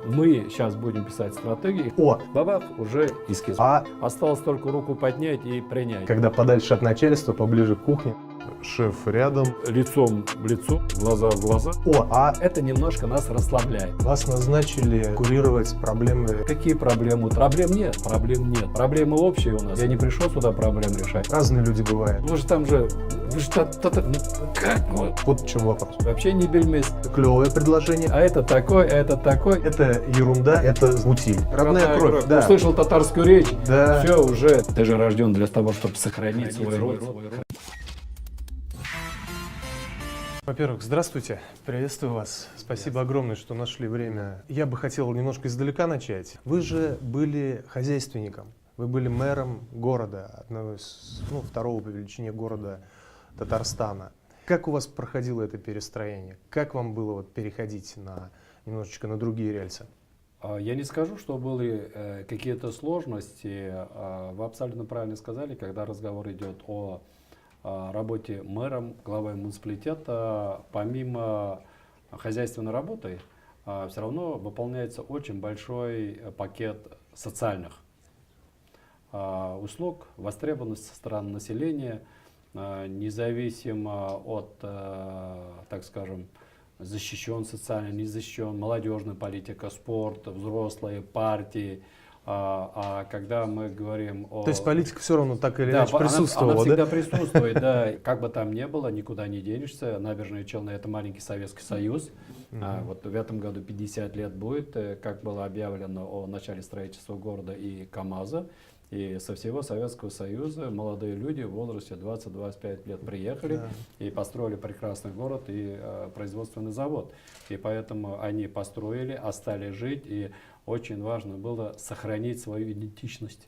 Мы сейчас будем писать стратегии. О, Бабах, уже эскиз. а Осталось только руку поднять и принять. когда подальше от начальства, поближе к кухне. Шеф рядом. Лицом в лицо, глаза в глаза. О, а Это немножко нас расслабляет. вас назначили курировать проблемы. Какие проблемы? Проблем нет. Проблем нет. Проблемы общие у нас. Я не пришел сюда проблем решать. Разные люди бывают. Вы же там же... Вы же ну, как вы? Вот в чем вопрос. Вообще не бельмес. Клевое предложение. А это такой, а это такой. Это ерунда, это утиль. Родная кровь, да. Услышал татарскую речь. Да. Все уже. Ты же рожден для того, чтобы сохранить свой род. Во-первых, здравствуйте, приветствую вас. Спасибо огромное, что нашли время. Я бы хотел немножко издалека начать. Вы же были хозяйственником, вы были мэром города, одного из, второго по величине города Татарстана. Как у вас проходило это перестроение? Как вам было переходить немножечко на другие рельсы? Я не скажу, что были какие-то сложности. Вы абсолютно правильно сказали, когда разговор идет о работе мэром, главой муниципалитета, помимо хозяйственной работы, все равно выполняется очень большой пакет социальных услуг, востребованность со стороны населения, независимо от, так скажем, защищен социально, не защищен, молодежная политика, спорт, взрослые, партии. А когда мы говорим о... То есть политика все равно так или Да, иначе присутствовала, она всегда да? присутствует, да. Как бы там ни было, никуда не денешься. Набережные Челны — это маленький Советский Союз. Вот в этом году 50 лет будет, как было объявлено о начале строительства города и КАМАЗа. И со всего Советского Союза молодые люди в возрасте 20-25 лет приехали и построили прекрасный город и производственный завод. И поэтому они построили, остались жить, и очень важно было сохранить свою идентичность,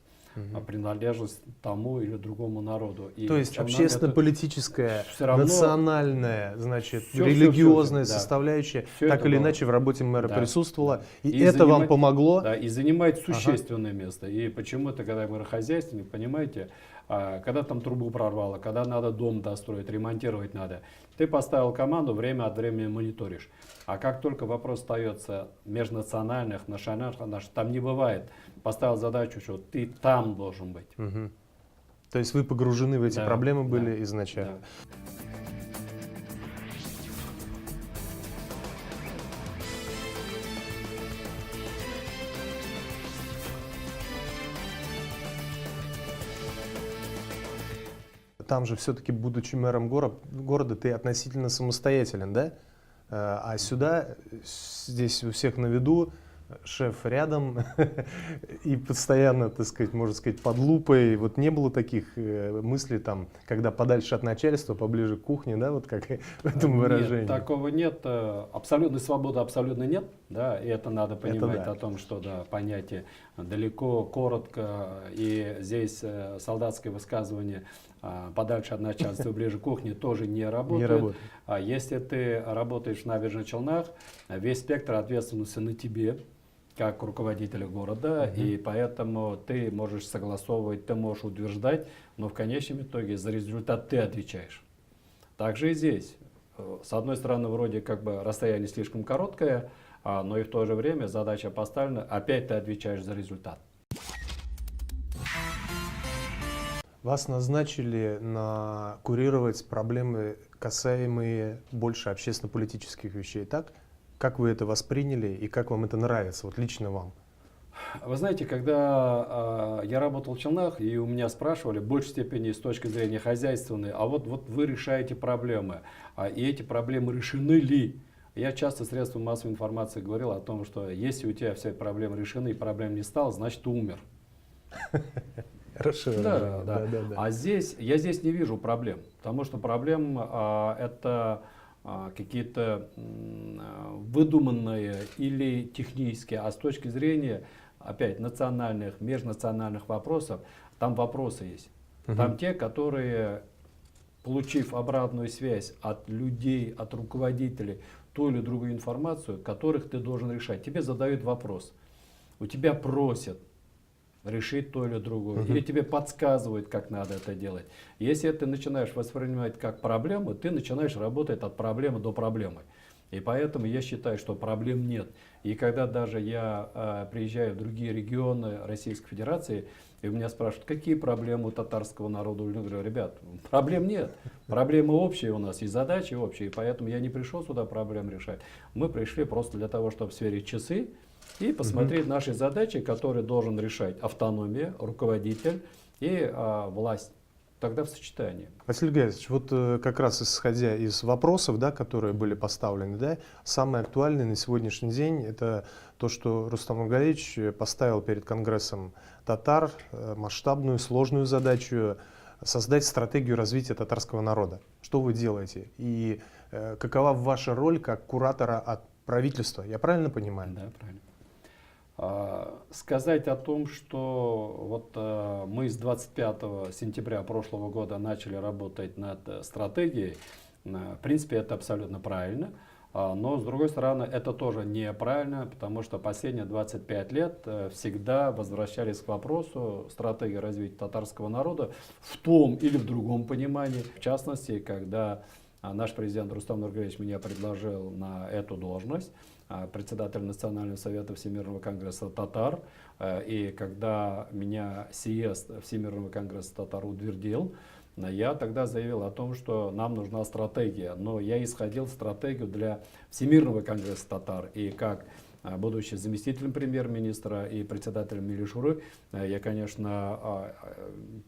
принадлежность тому или другому народу. И То есть общественно-политическая, всё равно национальная, значит, всё, религиозная всё, да. составляющая Всё так это или было. иначе в работе мэра Да. присутствовала. И И это вам занимать- помогло? Да, и занимает существенное место. И почему-то, когда мы хозяйственник, понимаете, когда там трубу прорвало, когда надо дом достроить, ремонтировать надо, ты поставил команду, время от времени мониторишь. А как только вопрос остается межнациональных, национальных, там не бывает. Поставил задачу, что ты там должен быть. Мгм. То есть вы погружены в эти Да, проблемы да, были изначально. Да. Там же все-таки, будучи мэром города, ты относительно самостоятелен, да? А сюда, здесь у всех на виду, шеф рядом и постоянно, так сказать, можно сказать, под лупой. Вот не было таких мыслей там, когда подальше от начальства, поближе к кухне, да, вот как в этом выражении? Нет, такого нет. Абсолютной свободы абсолютно нет. Да, и это надо понимать да. о том, что да, понятие далеко, коротко. И здесь солдатское высказывание подальше от начальства, ближе к кухне тоже не работает. Не работает. А если ты работаешь в набережных Челнах, весь спектр ответственности на тебе, как руководителя города, и поэтому ты можешь согласовывать, ты можешь утверждать, но в конечном итоге за результат ты отвечаешь. Также и здесь. С одной стороны, вроде как бы расстояние слишком короткое, но и в то же время задача поставлена, опять ты отвечаешь за результат. Вас назначили курировать проблемы, касаемые больше общественно-политических вещей, так? Как вы это восприняли и как вам это нравится, вот лично вам? Вы знаете, когда я работал в Челнах, и у меня спрашивали, в большей степени с точки зрения хозяйственной, а вот вы решаете проблемы, и эти проблемы решены ли? Я часто средством массовой информации говорил о том, что если у тебя все проблемы решены и проблем не стало, значит ты умер. Хорошо. Да. А я здесь не вижу проблем, потому что проблем это какие-то выдуманные или технические, а с точки зрения опять национальных, межнациональных вопросов, там вопросы есть. Там те, которые, получив обратную связь от людей, от руководителей, ту или другую информацию, которых ты должен решать. Тебе задают вопрос, у тебя просят решить то или другое, или тебе подсказывают, как надо это делать. Если ты начинаешь воспринимать как проблему, ты начинаешь работать от проблемы до проблемы. И поэтому я считаю, что проблем нет. И когда даже я приезжаю в другие регионы Российской Федерации, и у меня спрашивают, какие проблемы у татарского народа, я говорю, ребят, проблем нет, проблемы общие у нас и задачи общие, поэтому я не пришел сюда проблем решать. Мы пришли просто для того, чтобы сверить часы и посмотреть наши задачи, которые должен решать автономия, руководитель и власть. Тогда в сочетании. Василий Гайевич, вот как раз исходя из вопросов, да, которые были поставлены, да, самое актуальное на сегодняшний день это то, что Рустам Нургалиевич поставил перед Конгрессом татар масштабную, сложную задачу создать стратегию развития татарского народа. Что вы делаете? И какова ваша роль как куратора от правительства? Я правильно понимаю? Да, правильно. Сказать о том, что вот мы с 25 сентября прошлого года начали работать над стратегией, в принципе, это абсолютно правильно. Но, с другой стороны, это тоже неправильно, потому что последние 25 лет всегда возвращались к вопросу стратегии развития татарского народа в том или в другом понимании. В частности, когда наш президент Рустам Нургалиевич меня предложил на эту должность, председатель Национального совета Всемирного конгресса татар, и когда меня съезд Всемирного конгресса татар утвердил, я тогда заявил о том, что нам нужна стратегия, но я исходил стратегию для Всемирного конгресса татар, и как будучи заместителем премьер-министра и председателем Милишуры, я, конечно,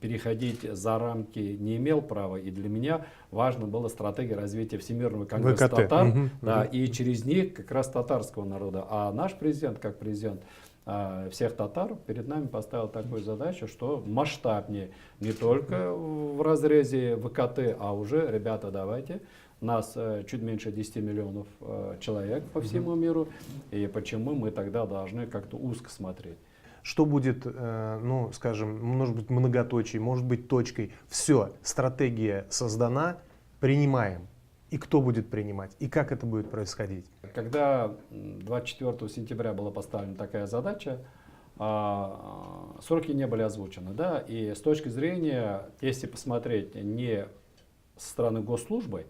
переходить за рамки не имел права, и для меня важна была стратегия развития Всемирного конгресса татар, да, и через них как раз татарского народа. А наш президент, как президент всех татар, перед нами поставил такую задачу, что масштабнее, не только в разрезе ВКТ, а уже, ребята, давайте, нас чуть меньше 10 миллионов человек по всему миру, и почему мы тогда должны как-то узко смотреть. Что будет, ну, скажем, может быть многоточием, может быть точкой. Все, стратегия создана, принимаем. И кто будет принимать, и как это будет происходить? Когда 24 сентября была поставлена такая задача, сроки не были озвучены. Да? И с точки зрения, если посмотреть не со стороны госслужбы,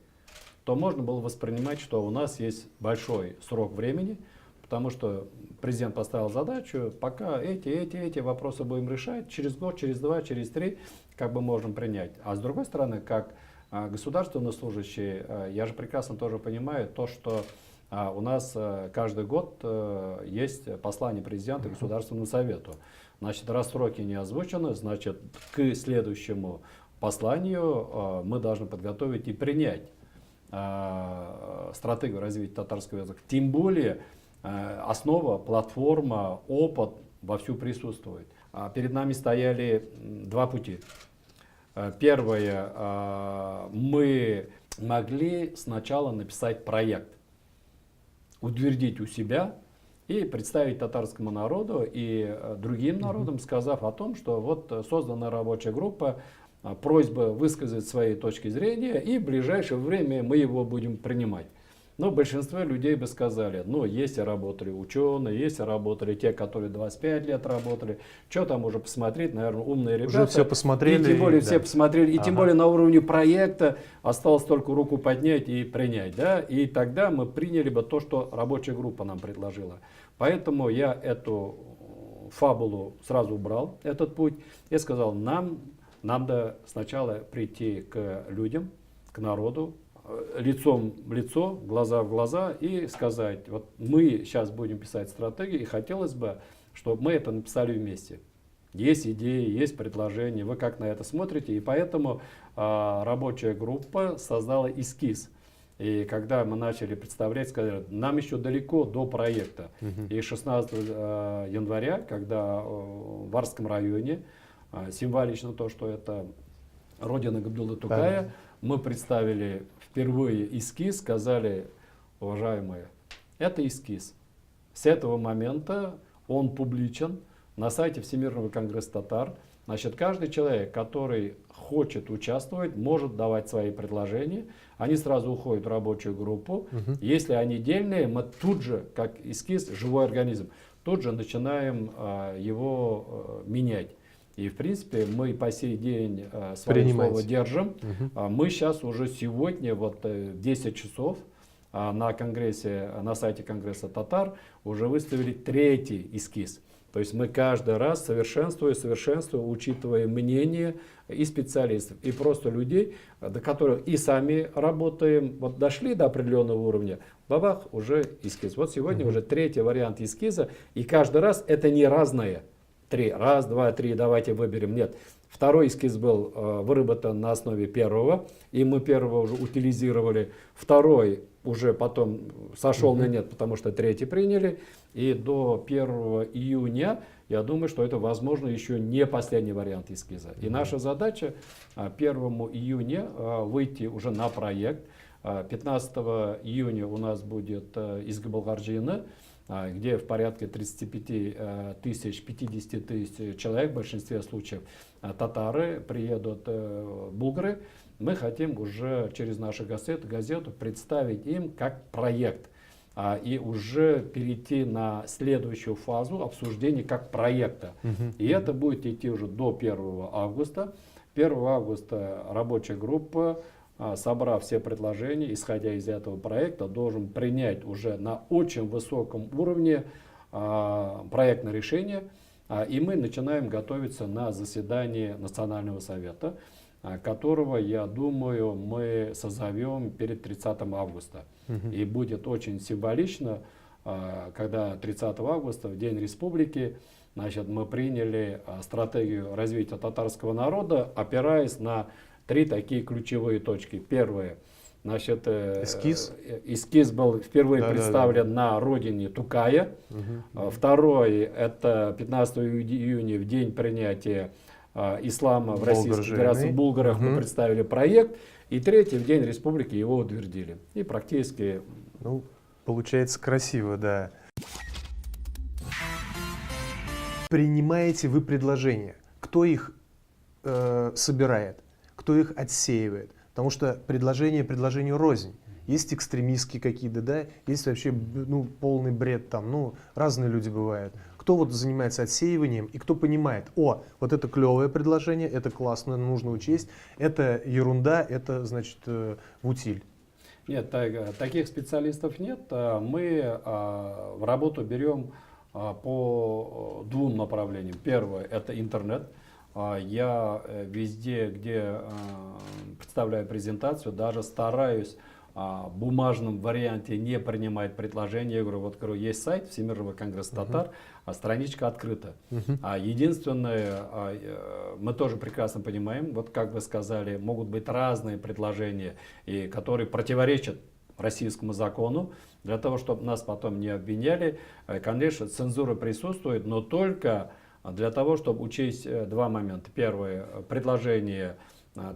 то можно было воспринимать, что у нас есть большой срок времени, потому что президент поставил задачу, пока эти вопросы будем решать, через год, через два, через три, как бы можем принять. А с другой стороны, как государственные служащие, я же прекрасно тоже понимаю то, что у нас каждый год есть послание президента Государственному совету. Значит, раз сроки не озвучены, значит, к следующему посланию мы должны подготовить и принять стратегию развития татарского языка. Тем более основа, платформа, опыт вовсю присутствует. Перед нами стояли два пути. Первое, мы могли сначала написать проект, утвердить у себя и представить татарскому народу и другим народам, сказав о том, что вот создана рабочая группа, просьба высказать свои точки зрения, и в ближайшее время мы его будем принимать. Но большинство людей бы сказали, ну, если работали ученые, если работали те, которые 25 лет работали, что там уже посмотреть, наверное, умные ребята. Уже все посмотрели. И тем более все посмотрели, и тем более на уровне проекта осталось только руку поднять и принять. Да? И тогда мы приняли бы то, что рабочая группа нам предложила. Поэтому я эту фабулу сразу убрал, этот путь, и сказал, нам надо сначала прийти к людям, к народу, лицом в лицо, глаза в глаза и сказать, вот мы сейчас будем писать стратегию, и хотелось бы, чтобы мы это написали вместе. Есть идеи, есть предложения, вы как на это смотрите, и поэтому рабочая группа создала эскиз. И когда мы начали представлять, сказали, нам еще далеко до проекта. И 16 января, когда в Варском районе, символично то, что это родина Габдуллы Тукая, мы представили впервые эскиз, сказали, уважаемые, это эскиз. С этого момента он публичен на сайте Всемирного конгресса татар. Значит, каждый человек, который хочет участвовать, может давать свои предложения. Они сразу уходят в рабочую группу. Если они дельные, мы тут же, как эскиз, живой организм, тут же начинаем его менять. И, в принципе, мы по сей день свое слово держим. Мы сейчас уже сегодня, вот в 10 часов, на конгрессе, на сайте Конгресса татар уже выставили 3-й эскиз. То есть мы каждый раз совершенствуя, учитывая мнение и специалистов, и просто людей, до которых и сами работаем, вот дошли до определенного уровня, бабах, уже эскиз. Вот сегодня уже 3-й вариант эскиза, и каждый раз это не разное. 3, раз, 2, 3, давайте выберем. Нет. 2-й эскиз был выработан на основе 1-го, и мы 1-го уже утилизировали. 2-й уже потом сошел на нет, потому что 3-й приняли. И до 1 июня, я думаю, что это, возможно, еще не последний вариант эскиза. И наша задача 1 июня выйти уже на проект. 15 июня у нас будет из Габалгарджина, где в порядке 35 тысяч, 50 тысяч человек, в большинстве случаев татары, приедут булгары. Мы хотим уже через нашу газету представить им как проект. И уже перейти на следующую фазу обсуждения как проекта. И это будет идти уже до 1 августа. 1 августа рабочая группа, собрав все предложения, исходя из этого проекта, должен принять уже на очень высоком уровне проектное решение. И мы начинаем готовиться на заседание Национального совета, которого, я думаю, мы созовем перед 30 августа. И будет очень символично, когда 30 августа, в День Республики, значит, мы приняли стратегию развития татарского народа, опираясь на 3 такие ключевые точки. Первое, значит, эскиз был впервые представлен на родине Тукая. Второй, это 15 июня, в день принятия ислама в Российской Федерации, в Булгарах, мы представили проект. И 3-й, в День Республики, его утвердили. И практически... Ну, получается красиво, да. Принимаете вы предложения? Кто их собирает? Кто их отсеивает? Потому что предложение предложению рознь. Есть экстремистские какие-то, да, есть вообще полный бред там, разные люди бывают. Кто вот занимается отсеиванием и кто понимает, вот это клевое предложение, это классно, нужно учесть, это ерунда, это значит в утиль. Нет, таких специалистов нет. Мы в работу берем по 2 направлениям. Первое — это интернет. Я везде, где представляю презентацию, даже стараюсь в бумажном варианте не принимать предложения. Я говорю, есть сайт Всемирного конгресса татар, страничка открыта. Единственное, мы тоже прекрасно понимаем, вот как вы сказали, могут быть разные предложения, которые противоречат российскому закону. Для того, чтобы нас потом не обвиняли, конечно, цензура присутствует, но только для того, чтобы учесть 2 момента. Первое, предложение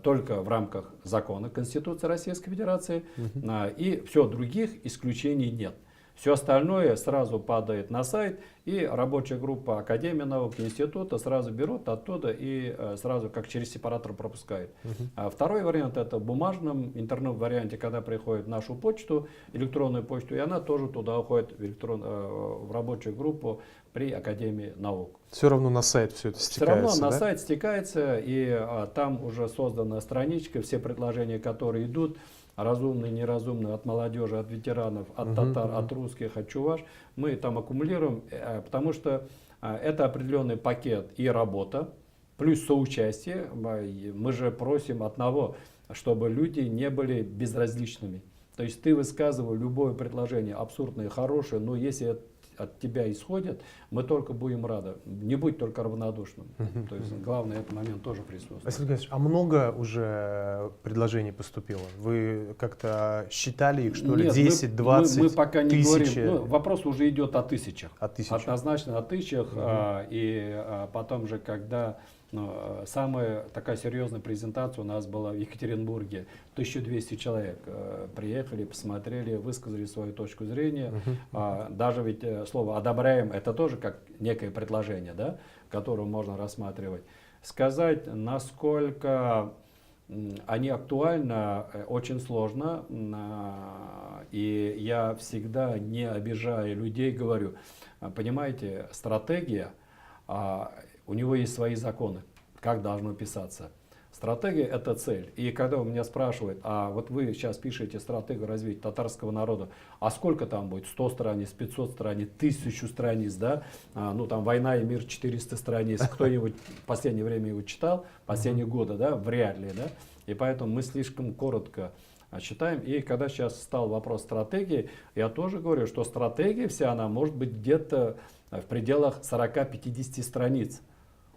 только в рамках закона Конституции Российской Федерации, и все, других исключений нет. Все остальное сразу падает на сайт, и рабочая группа Академии наук, института сразу берут оттуда и сразу как через сепаратор пропускает. Второй вариант — это в бумажном интернет-варианте, когда приходит в нашу почту, электронную почту, и она тоже туда уходит в рабочую группу при Академии наук. Все равно на сайт все это стекается. Все равно на да? сайт стекается, и там уже создана страничка, все предложения, которые идут, разумные, неразумные, от молодежи, от ветеранов, от татар, от русских, от чуваш, мы там аккумулируем, потому что это определенный пакет и работа, плюс соучастие. Мы же просим одного, чтобы люди не были безразличными. То есть ты высказывал любое предложение, абсурдное, хорошее, но если от тебя исходит, мы только будем рады. Не будь только равнодушным. То есть главное, этот момент тоже присутствует. Василий Геннадьевич, а много уже предложений поступило? Вы как-то считали их, что ли, Нет, 10, 20, мы пока не тысячи? говорим. Вопрос уже идет о тысячах. О тысячах. Однозначно о тысячах. И потом же, когда самая такая серьезная презентация у нас была в Екатеринбурге. 1200 человек приехали, посмотрели, высказали свою точку зрения. Даже ведь слово «одобряем» — это тоже как некое предложение, да, которое можно рассматривать. Сказать, насколько они актуальны, очень сложно. И я всегда, не обижая людей, говорю, понимаете, стратегия, у него есть свои законы, как должно писаться. Стратегия – это цель. И когда у меня спрашивают, а вот вы сейчас пишете стратегию развития татарского народа, а сколько там будет? 100 страниц, 500 страниц, 1000 страниц, да? Ну там «Война и мир» 400 страниц. Кто-нибудь в последнее время его читал? Последние годы, да? Вряд ли, да? И поэтому мы слишком коротко читаем. И когда сейчас стал вопрос стратегии, я тоже говорю, что стратегия вся, она может быть где-то в пределах 40-50 страниц.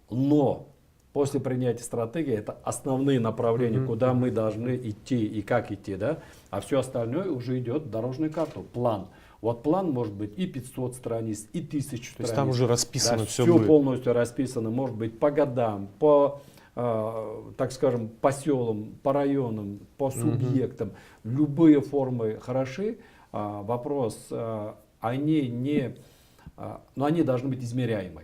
Но после принятия стратегии это основные направления, куда мы должны идти и как идти, да? А все остальное уже идет в дорожную карту, план. Вот план может быть и 500 страниц, и 1000 страниц. То есть там уже расписано, да, все все будет. полностью расписано, может быть по годам, по, так скажем, по селам, по районам, по субъектам. Любые формы хороши. Вопрос, они не, но они должны быть измеряемы.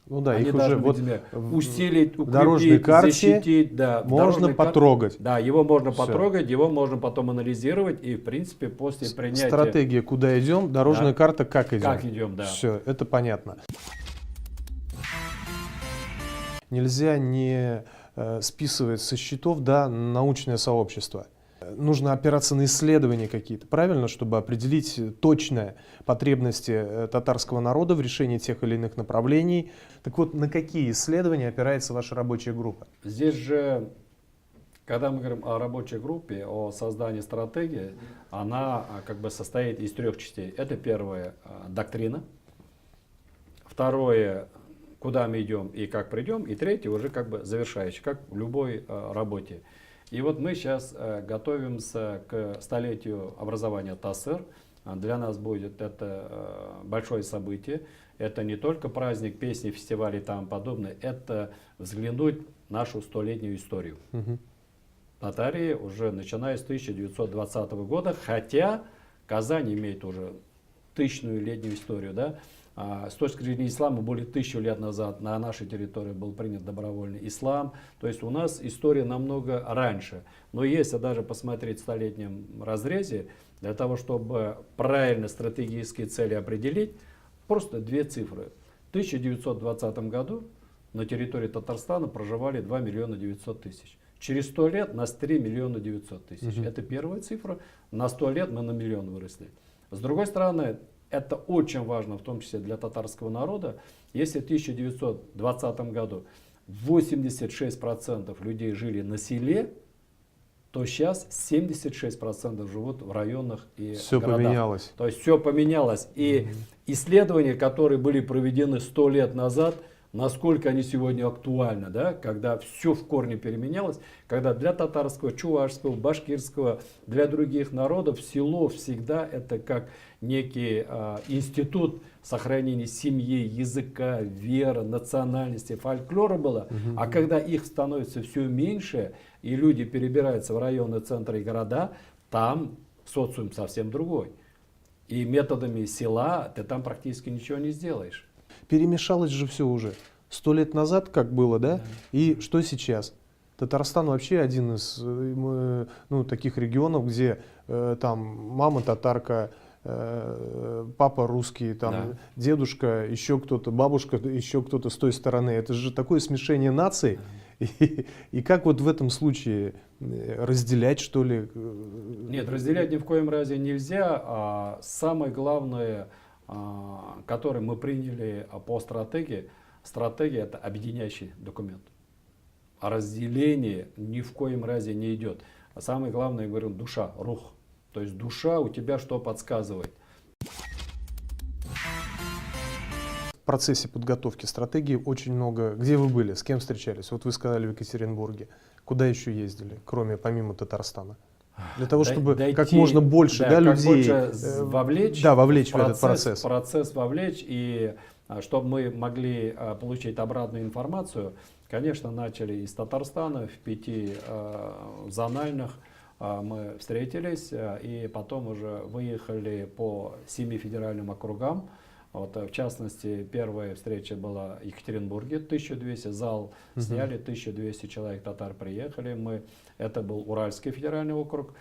Ну да, Они их должны уже быть вот усилить, укрепить, дорожной карте защитить. Да, можно потрогать. Да, его можно Всё. потрогать, его можно потом анализировать. И в принципе после принятия... Стратегия, куда идем, дорожная Да. карта, как идем. Как идем, да. Все, это понятно. Нельзя не списывать со счетов, да, научное сообщество. Нужно опираться на исследования какие-то, правильно, чтобы определить точно потребности татарского народа в решении тех или иных направлений. Так вот, на какие исследования опирается ваша рабочая группа? Здесь же, когда мы говорим о рабочей группе, о создании стратегии, она как бы состоит из 3 частей. Это первое – доктрина. Второе – куда мы идем и как придем. И третье – уже как бы завершающий, как в любой работе. И вот мы сейчас готовимся к столетию образования ТАССР. Для нас будет это большое событие. Это не только праздник, песни, фестивали и тому подобное. Это взглянуть на нашу 100-летнюю историю. Татарии уже начиная с 1920 года, хотя Казань имеет уже 1000-летнюю историю, да? С точки зрения ислама, более 1000 лет назад на нашей территории был принят добровольный ислам. То есть у нас история намного раньше. Но если даже посмотреть в 100-летнем разрезе, для того, чтобы правильно стратегические цели определить, просто 2 цифры. В 1920 году на территории Татарстана проживали 2 900 000. Через 100 лет нас 3 900 000. Это первая цифра. На 100 лет мы на миллион выросли. С другой стороны, это очень важно, в том числе для татарского народа. Если в 1920 году 86% людей жили на селе, то сейчас 76% живут в районах и Все городах. поменялось. То есть все поменялось. И исследования, которые были проведены 100 лет назад, насколько они сегодня актуальны, да? Когда все в корне переменялось, когда для татарского, чувашского, башкирского, для других народов село всегда это как некий институт сохранения семьи, языка, веры, национальности, фольклора было. А когда их становится все меньше, и люди перебираются в районы, центры и города, там социум совсем другой. И методами села ты там практически ничего не сделаешь. Перемешалось же все уже. 100 лет назад как было, да? И что сейчас? Татарстан вообще один из таких регионов, где там мама татарка, папа русский, там дедушка, еще кто-то, бабушка, еще кто-то с той стороны. Это же такое смешение наций. И как вот в этом случае разделять, что ли? Нет, разделять ни в коем разе нельзя. А самое главное, который мы приняли по стратегии, стратегия это объединяющий документ. А разделение ни в коем разе не идет. А самое главное, я говорю, душа, рух. То есть душа у тебя что подсказывает. В процессе подготовки стратегии очень много. Где вы были? С кем встречались? Вот вы сказали в Екатеринбурге. Куда еще ездили, помимо Татарстана? Для того, чтобы как можно больше людей вовлечь, вовлечь в этот процесс. Процесс вовлечь, и чтобы мы могли получить обратную информацию, конечно, начали из Татарстана, в 5 зональных мы встретились, и потом уже выехали по 7 федеральным округам. Вот, в частности, первая встреча была в Екатеринбурге, 1200, зал сняли, 1200 человек татар приехали. Это был Уральский федеральный округ.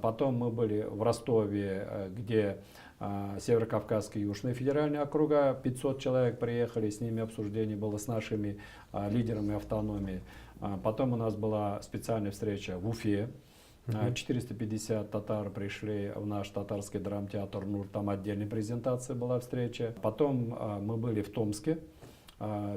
Потом мы были в Ростове, где Северокавказский и Южный федеральные округа. 500 человек приехали, с ними обсуждение было с нашими лидерами автономии. Потом у нас была специальная встреча в Уфе. 450 татар пришли в наш татарский драмтеатр НУР, там отдельная презентация была встреча. Потом мы были в Томске,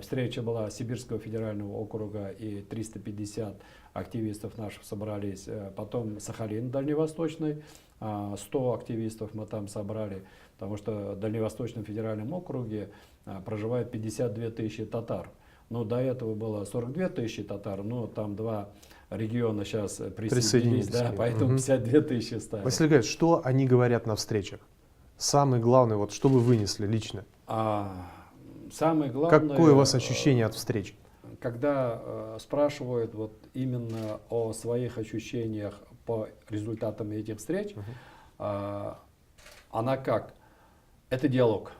встреча была Сибирского федерального округа и 350 активистов наших собрались. Потом Сахалин дальневосточный, 100 активистов мы там собрали, потому что в Дальневосточном федеральном округе проживает 52 тысячи татар. Но до этого было 42 тысячи татар, но там два региона сейчас присоединились, да, поэтому 52 тысячи стали. Василий Гайевич, что они говорят на встречах? Самое главное, вот что вы вынесли лично? Самое главное, какое у вас ощущение от встреч? Когда спрашивают вот именно о своих ощущениях по результатам этих встреч, она как? Это диалог.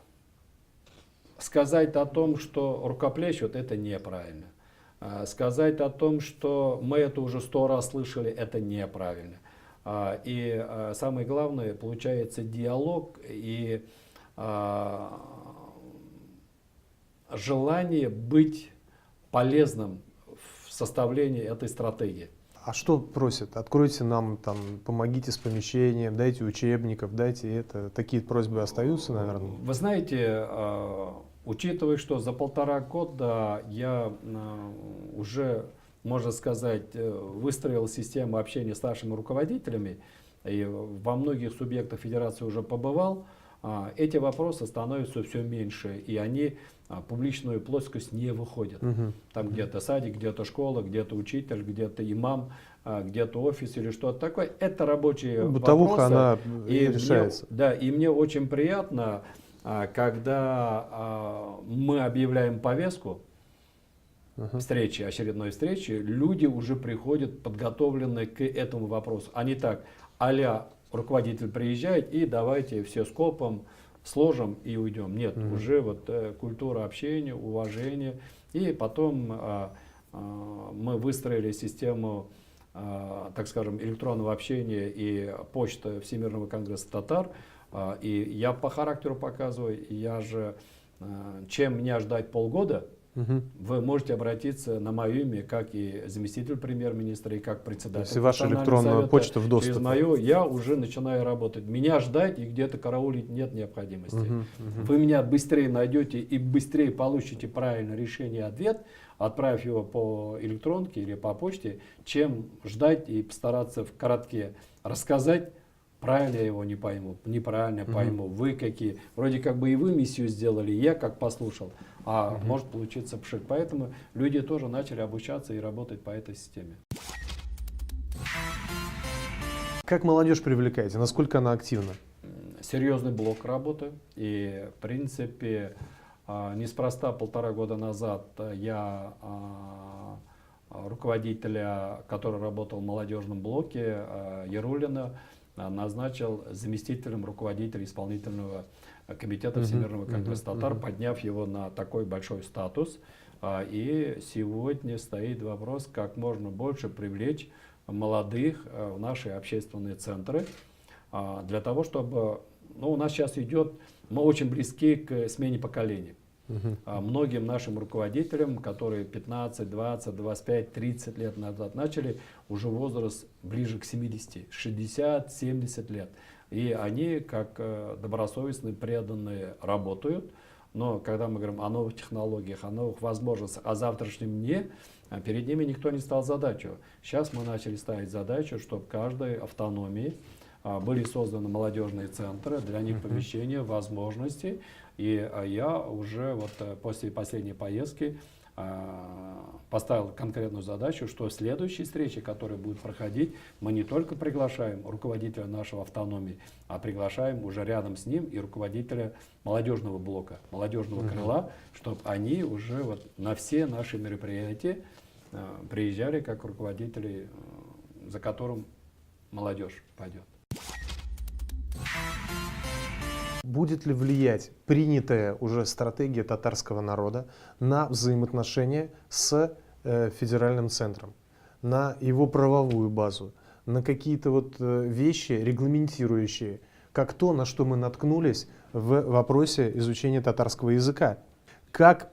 Сказать о том, что рукоплещут, это неправильно. Сказать о том, что мы это уже 100 раз слышали, это неправильно. И самое главное, получается диалог и желание быть полезным в составлении этой стратегии. А что просят? Откройте нам, там, помогите с помещением, дайте учебников, дайте это. Такие просьбы остаются, наверное? Вы знаете, учитывая, что за 1,5 года я уже, можно сказать, выстроил систему общения с нашими руководителями, и во многих субъектах федерации уже побывал, эти вопросы становятся все меньше, и они в публичную плоскость не выходят. Там где-то садик, где-то школа, где-то учитель, где-то имам, где-то офис или что-то такое. Это рабочие бытовуха, вопросы. она И решается. и мне очень приятно, когда мы объявляем повестку встречи, очередной встречи, люди уже приходят подготовленные к этому вопросу. А не так, а-ля руководитель приезжает и давайте все скопом сложим и уйдем. Нет, уже вот культура общения, уважения. И потом мы выстроили систему, так скажем, электронного общения и почта Всемирного конгресса татар. И я по характеру показываю, я же, чем меня ждать полгода, вы можете обратиться на мое имя, как и заместитель премьер-министра, и как председатель. Если ваша электронная почта в доступе. Через мою я уже начинаю работать. Меня ждать и где-то караулить нет необходимости. Вы меня быстрее найдете и быстрее получите правильное решение, ответ, отправив его по электронке или по почте, чем ждать и постараться в коротке рассказать. Правильно я его не пойму, неправильно пойму, вы какие. Вроде как бы и вы миссию сделали, я как послушал, а может получиться пшик. Поэтому люди тоже начали обучаться и работать по этой системе. Как молодежь привлекаете? Насколько она активна? Серьезный блок работы. И в принципе, неспроста 1,5 года назад я руководителя, который работал в молодежном блоке, Ярулина, назначил заместителем руководителя исполнительного комитета Всемирного конгресса татар, подняв его на такой большой статус. И сегодня стоит вопрос, как можно больше привлечь молодых в наши общественные центры, для того, чтобы, у нас сейчас идет, мы очень близки к смене поколений. Многим нашим руководителям, которые 15, 20, 25, 30 лет назад начали, уже возраст ближе к 70, 60, 70 лет. И они, как добросовестные, преданные, работают. Но когда мы говорим о новых технологиях, о новых возможностях, о завтрашнем дне, перед ними никто не ставил задачу. Сейчас мы начали ставить задачу, чтобы в каждой автономии были созданы молодежные центры, для них помещения, возможности. И я уже вот после последней поездки поставил конкретную задачу, что в следующей встрече, которая будет проходить, мы не только приглашаем руководителя нашего автономии, а приглашаем уже рядом с ним и руководителя молодежного блока, молодежного крыла, чтобы они уже вот на все наши мероприятия приезжали как руководители, за которым молодежь пойдет. Будет ли влиять принятая уже стратегия татарского народа на взаимоотношения с федеральным центром, на его правовую базу, на какие-то вот вещи, регламентирующие как то, на что мы наткнулись в вопросе изучения татарского языка. Как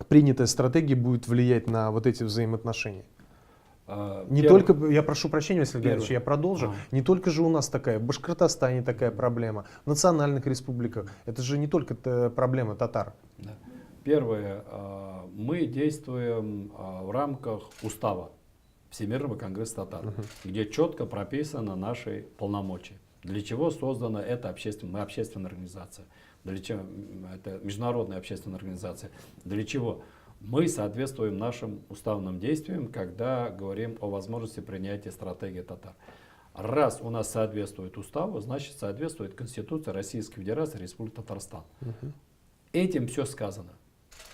принятая стратегия будет влиять на вот эти взаимоотношения? Не только, я прошу прощения, Василий Георгиевич, я продолжу. Не только же у нас такая, в Башкортостане такая проблема, в национальных республиках. Это же не только проблема татар. Да. Первое, мы действуем в рамках устава Всемирного конгресса татар, где четко прописано наши полномочия. Для чего создана эта общественная организация? Для чего? Это международная общественная организация. Для чего? Мы соответствуем нашим уставным действиям, когда говорим о возможности принятия стратегии татар. Раз у нас соответствует уставу, значит соответствует Конституция Российской Федерации Республики Татарстан. Этим все сказано.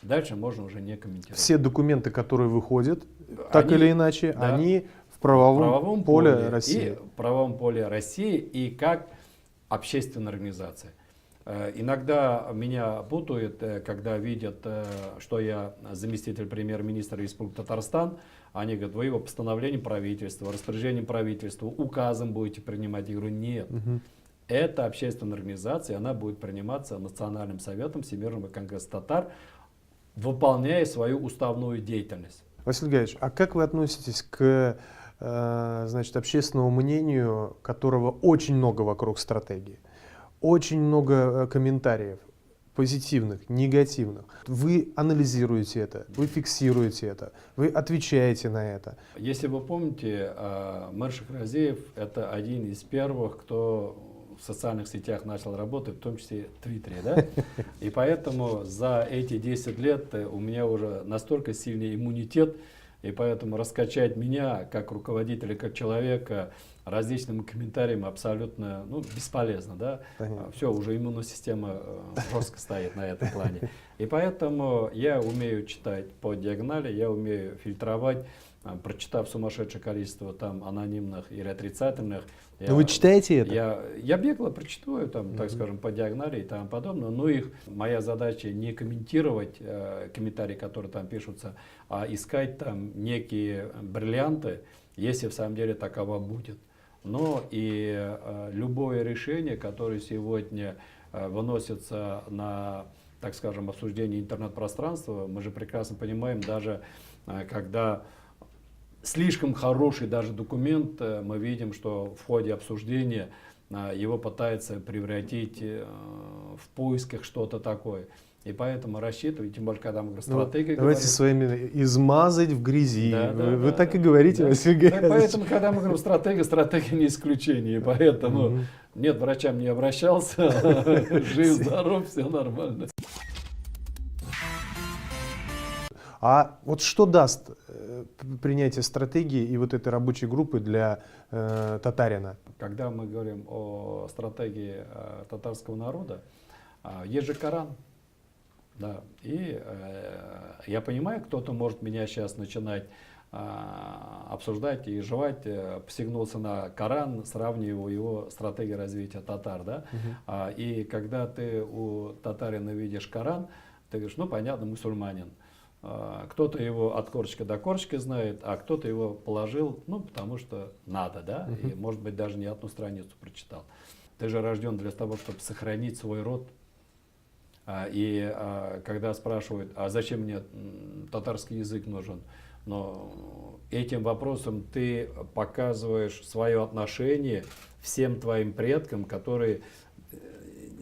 Дальше можно уже не комментировать. Все документы, которые выходят, так или иначе, да, они в правовом поле России. И в правовом поле России и как общественная организация. Иногда меня путают, когда видят, что я заместитель премьер-министра Республики Татарстан. Они говорят, вы его постановлением правительства, распоряжением правительства, указом будете принимать. Я говорю, нет. Это общественная организация, она будет приниматься Национальным советом Всемирного конгресса татар, выполняя свою уставную деятельность. Василий Георгиевич, а как вы относитесь к значит, общественному мнению, которого очень много вокруг стратегии? Очень много комментариев, позитивных, негативных. Вы анализируете это, вы фиксируете это, вы отвечаете на это. Если вы помните, мэр Шахразеев — это один из первых, кто в социальных сетях начал работать, в том числе в Твиттере. Да? И поэтому за эти 10 лет у меня уже настолько сильный иммунитет, и поэтому раскачать меня как руководителя, как человека различными комментариями абсолютно бесполезно. Да? Все, уже иммунная система жестко стоит на этом плане. И поэтому я умею читать по диагонали, я умею фильтровать, прочитав сумасшедшее количество там анонимных или отрицательных. Но вы читаете это? Я бегло прочитаю, там, так скажем, по диагонали и тому подобное. Но моя задача не комментировать комментарии, которые там пишутся, а искать там некие бриллианты, если в самом деле таково будет. Но и любое решение, которое сегодня выносится на, так скажем, обсуждение интернет-пространства, мы же прекрасно понимаем, даже когда слишком хороший даже документ, мы видим, что в ходе обсуждения его пытаются превратить в поисках что-то такое. И поэтому рассчитывать, тем более, когда мы говорим стратегия. Давайте с вами измазать в гризи. Вы так и говорите, Василий Георгиевич. Поэтому, когда мы говорим стратегия не исключение. Поэтому нет, врачам не обращался, жив-здоров, все нормально. А вот что даст принятие стратегии и вот этой рабочей группы для татарина? Когда мы говорим о стратегии татарского народа, есть же Коран. Да. И я понимаю, кто-то может меня сейчас начинать обсуждать и жевать, посягнулся на Коран, сравнивая его стратегией развития татар. Да? И когда ты у татарина видишь Коран, ты говоришь, понятно, мусульманин. Кто-то его от корочки до корочки знает, а кто-то его положил, потому что надо, да, и, может быть, даже не одну страницу прочитал. Ты же рожден для того, чтобы сохранить свой род. И когда спрашивают, а зачем мне татарский язык нужен, но этим вопросом ты показываешь свое отношение всем твоим предкам, которые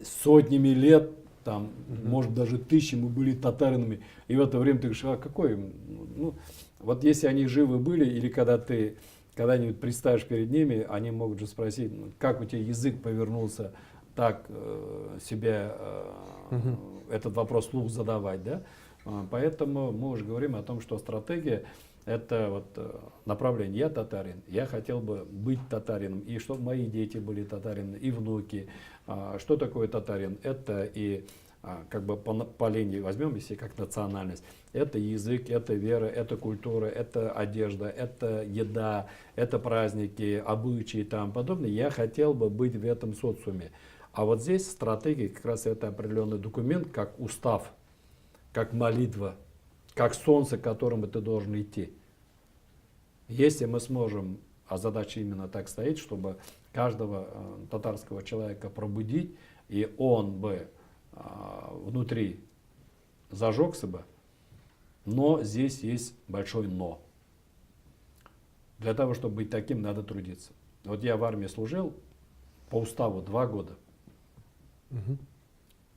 сотнями лет, там, может даже тысячами были татаринами, и в это время ты говоришь, а какой? Вот если они живы были, или когда ты когда-нибудь предстанешь перед ними, они могут же спросить, как у тебя язык повернулся так себе этот вопрос вслух задавать, да? Поэтому мы уже говорим о том, что стратегия — это вот направление. Я татарин, я хотел бы быть татарином, и чтобы мои дети были татарины, и внуки. Что такое татарин? Это и как бы по линии возьмем, если как национальность, это язык, это вера, это культура, это одежда, это еда, это праздники, обычаи и тому подобное. Я хотел бы быть в этом социуме. А вот здесь стратегия как раз это определенный документ, как устав, как молитва, как солнце, к которому ты должен идти. Если мы сможем а задача именно так стоит, чтобы каждого татарского человека пробудить, и он бы внутри зажегся бы. Но здесь есть большое но. Для того, чтобы быть таким, надо трудиться. Вот я в армии служил по уставу 2 года.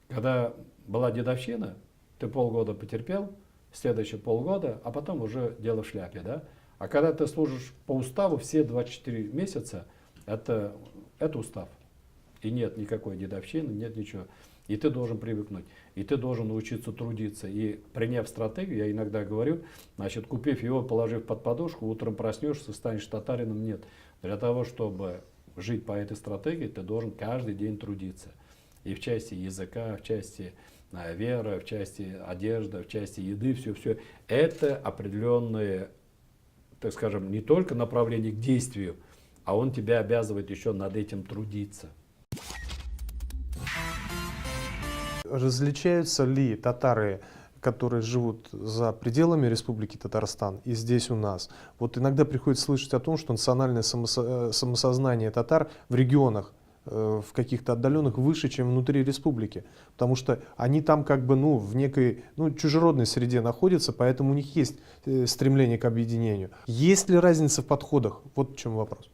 Когда была дедовщина, ты полгода потерпел, следующие полгода, а потом уже дело в шляпе, да? А когда ты служишь по уставу, все 24 месяца, это устав. И нет никакой дедовщины, нет ничего. И ты должен привыкнуть. И ты должен научиться трудиться. И приняв стратегию, я иногда говорю, значит, купив его, положив под подушку, утром проснешься, станешь татарином. Нет. Для того, чтобы жить по этой стратегии, ты должен каждый день трудиться. И в части языка, в части веры, в части одежды, в части еды, все. Это определенные, так скажем, не только направление к действию, а он тебя обязывает еще над этим трудиться. Различаются ли татары, которые живут за пределами Республики Татарстан и здесь у нас? Вот иногда приходится слышать о том, что национальное самосознание татар в регионах, в каких-то отдаленных, выше, чем внутри республики. Потому что они там как бы в некой чужеродной среде находятся, поэтому у них есть стремление к объединению. Есть ли разница в подходах? Вот в чем вопрос.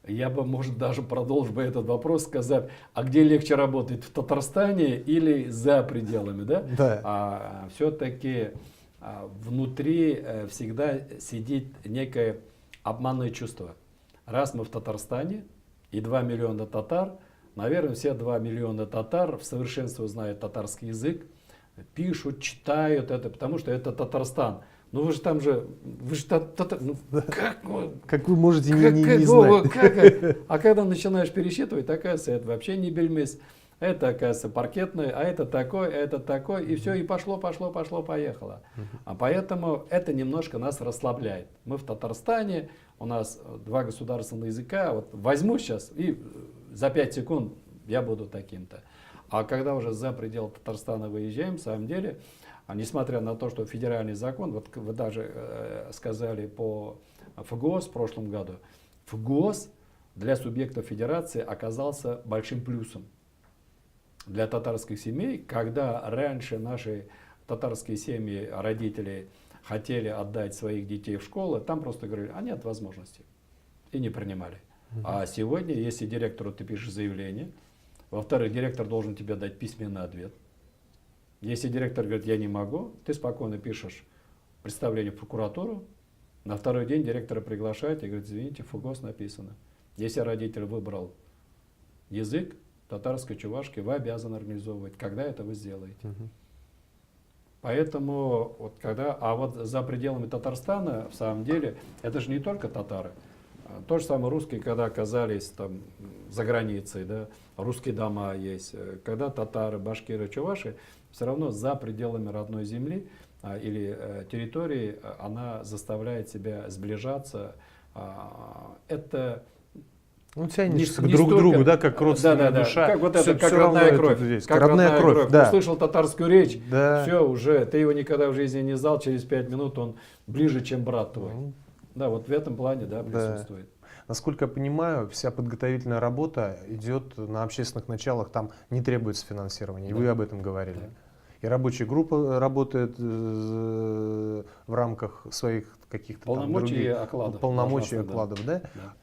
Я бы, может, даже продолжил бы этот вопрос, сказать, а где легче работать, в Татарстане или за пределами, да? Да. Все-таки внутри всегда сидит некое обманное чувство. Раз мы в Татарстане и 2 миллиона татар, наверное, все 2 миллиона татар в совершенстве знают татарский язык, пишут, читают это, потому что это Татарстан. Ну вы же там же, как вы можете не знать? А когда начинаешь пересчитывать, оказывается, это вообще не бельмес, это, оказывается, паркетный, а это такой, и все, и пошло, поехало. А поэтому это немножко нас расслабляет. Мы в Татарстане, у нас 2 государственных языка, вот возьму сейчас, и за 5 секунд я буду таким-то. А когда уже за пределы Татарстана выезжаем, в самом деле, несмотря на то, что федеральный закон, вот вы даже сказали по ФГОС в прошлом году, ФГОС для субъектов федерации оказался большим плюсом для татарских семей, когда раньше наши татарские семьи, родители хотели отдать своих детей в школу, там просто говорили, а нет возможности, и не принимали. А сегодня, если директору ты пишешь заявление, во-вторых, директор должен тебе дать письменный ответ. Если директор говорит, я не могу, ты спокойно пишешь представление в прокуратуру, на второй день директора приглашает и говорит, извините, в ФГОС написано. Если родитель выбрал язык татарской, чувашки, вы обязаны организовывать. Когда это вы сделаете? Поэтому, вот когда, вот за пределами Татарстана, в самом деле, это же не только татары. То же самое русские, когда оказались там за границей, да, русские дома есть. Когда татары, башкиры, чуваши, все равно за пределами родной земли или территории она заставляет себя сближаться. Это тянешься друг к другу, да, как родственная душа. Как вот это, как родная кровь. Как родная кровь. Да. Услышал татарскую речь, да. Все, уже, ты его никогда в жизни не знал, через 5 минут он ближе, чем брат твой. Да, вот в этом плане, да, присутствует. Да. Насколько я понимаю, вся подготовительная работа идет на общественных началах, там не требуется финансирования, и вы об этом говорили. Да. И рабочая группа работает в рамках своих каких-то полномочий и окладов, да? Да.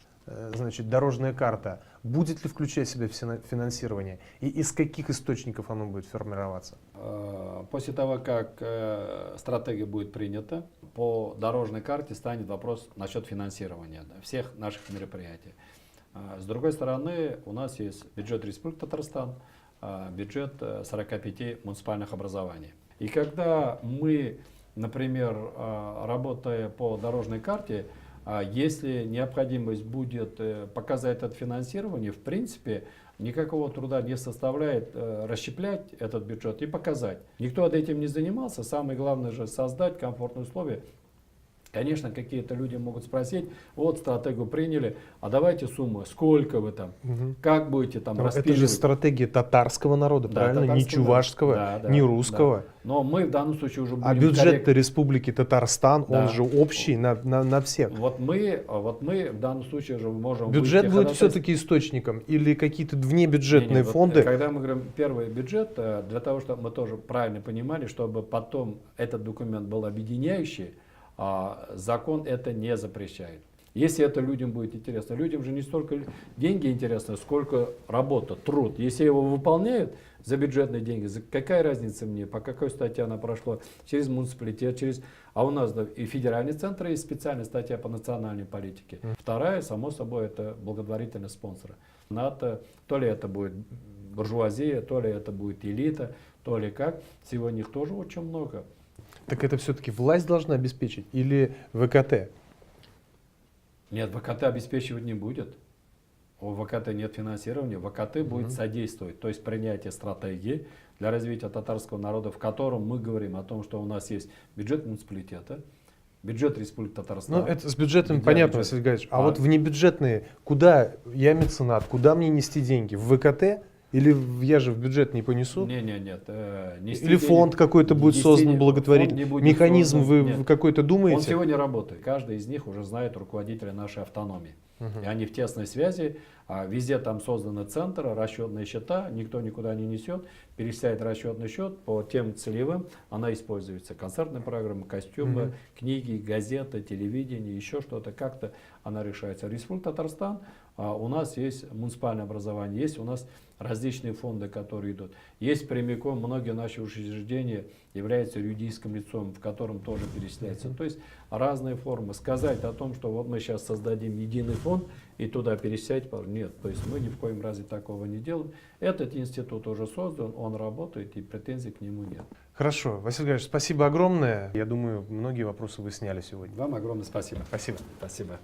Значит, дорожная карта. Будет ли включать в себя финансирование? И из каких источников оно будет формироваться? После того, как стратегия будет принята, по дорожной карте станет вопрос насчет финансирования всех наших мероприятий. С другой стороны, у нас есть бюджет Республики Татарстан, бюджет 45 муниципальных образований. И когда мы, например, работая по дорожной карте, если необходимость будет показать это финансирование, в принципе, никакого труда не составляет расщеплять этот бюджет и показать. Никто этим не занимался. Самое главное же создать комфортные условия Конечно, какие-то люди могут спросить, вот стратегию приняли, а давайте сумму, сколько вы там, как будете там Это же распиливать. стратегия татарского народа, Да, правильно? Не татарского, чувашского, да, да, не да. русского. Но мы в данном случае уже А будем бюджет Республики Татарстан, Да. он же общий на всех. Вот мы в данном случае уже можем... Бюджет выйти будет ходатайствовать. все-таки источником или какие-то внебюджетные Не, вот фонды? когда мы говорим первый бюджет, для того, чтобы мы тоже правильно понимали, чтобы потом этот документ был объединяющий, закон это не запрещает. Если это людям будет интересно, людям же не столько деньги интересны, сколько работа, труд. Если его выполняют за бюджетные деньги, какая разница мне, по какой статье она прошла, через муниципалитет, а у нас и федеральный центр есть специальная статья по национальной политике. Вторая, само собой, это благотворительные спонсоры. НАТО, то ли это будет буржуазия, то ли это будет элита, то ли как. Сегодня их тоже очень много. Так это все-таки власть должна обеспечить или ВКТ? Нет, ВКТ обеспечивать не будет. У ВКТ нет финансирования. ВКТ будет содействовать, то есть принятие стратегии для развития татарского народа, в котором мы говорим о том, что у нас есть бюджет муниципалитета, бюджет Республики Татарстан. Ну, это с бюджетами Бюджет. понятно, Василий Гайевич. А вот внебюджетные, куда я меценат, куда мне нести деньги? В ВКТ? Или я же в бюджет не понесу? Нет. Или фонд какой-то будет создан благотворительный? Механизм вы Нет. какой-то Он думаете? сегодня работает. Каждый из них уже знает руководителя нашей автономии. И они в тесной связи. Везде там созданы центры, расчетные счета. Никто никуда не несет. Перечисляет расчетный счет по тем целевым. Она используется. Концертные программы, костюмы, книги, газеты, телевидение, еще что-то. Как-то она решается. Республика Татарстан. У нас есть муниципальное образование. Есть у нас различные фонды, которые идут. Есть прямиком, многие наши учреждения являются юридическим лицом, в котором тоже перечисляется. То есть разные формы. Сказать о том, что вот мы сейчас создадим единый фонд и туда перечислять, нет. То есть мы ни в коем разе такого не делаем. Этот институт уже создан, он работает и претензий к нему нет. Хорошо. Василий Гайевич, спасибо огромное. Я думаю, многие вопросы вы сняли сегодня. Вам огромное спасибо. Спасибо. Спасибо.